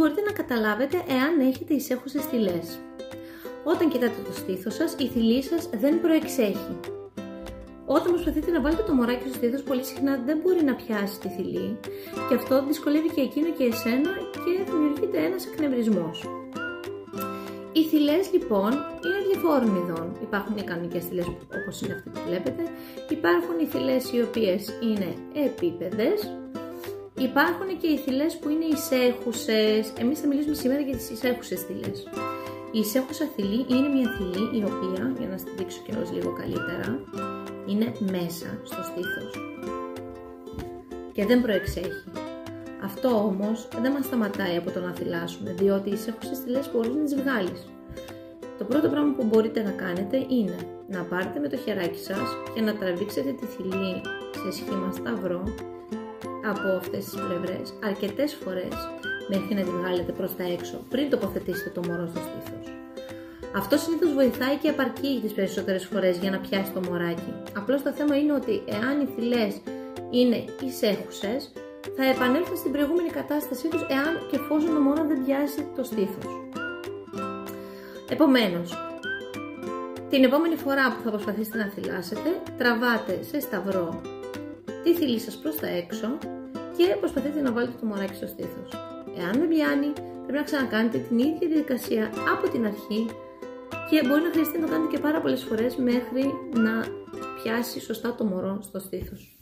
μπορείτε να καταλάβετε εάν έχετε εισέχουσες θηλές. Όταν κοιτάτε το στήθος σας, η θηλή σας δεν προεξέχει. Όταν προσπαθείτε να βάλετε το μωράκι στο στήθος, πολύ συχνά δεν μπορεί να πιάσει τη θηλή και αυτό δυσκολεύει και εκείνο και εσένα και δημιουργείται ένας εκνευρισμός. Οι θηλές λοιπόν είναι διαφόρων ειδών. Υπάρχουν οι κανονικές θηλές όπως είναι αυτή που βλέπετε, υπάρχουν οι θηλές οι οποίες είναι επίπεδες, υπάρχουν και οι θηλές που είναι εισέχουσες. Εμείς θα μιλήσουμε σήμερα για τις εισέχουσες θηλές. Η εισέχουσα θηλή είναι μια θηλή η οποία, για να σας τη δείξω και λίγο καλύτερα, είναι μέσα στο στήθος και δεν προεξέχει. Αυτό όμως δεν μας σταματάει από το να θυλάσουμε, διότι οι εισέχουσες θηλές μπορείς να τις βγάλεις. Το πρώτο πράγμα που μπορείτε να κάνετε είναι να πάρετε με το χεράκι σας και να τραβήξετε τη θηλή σε σχήμα σταυρό από αυτές τις πλευρές αρκετές φορές μέχρι να τη βγάλετε προς τα έξω πριν τοποθετήσετε το μωρό στο στήθος. Αυτό συνήθως βοηθάει και επαρκεί τις περισσότερες φορές για να πιάσει το μωράκι. Απλώς το θέμα είναι ότι εάν οι θηλές είναι εισέχουσες, θα επανέλθουν στην προηγούμενη κατάστασή τους εάν και εφόσον το μωρό δεν πιάσει το στήθος. Επομένως, την επόμενη φορά που θα προσπαθήσετε να θυλάσετε, τραβάτε σε σταυρό τη θηλή σας προς τα έξω και προσπαθείτε να βάλετε το μωράκι στο στήθος. Εάν δεν πιάνει, πρέπει να ξανακάνετε την ίδια διαδικασία από την αρχή και μπορεί να χρειαστεί να το κάνετε και πάρα πολλές φορές μέχρι να πιάσει σωστά το μωρό στο στήθος.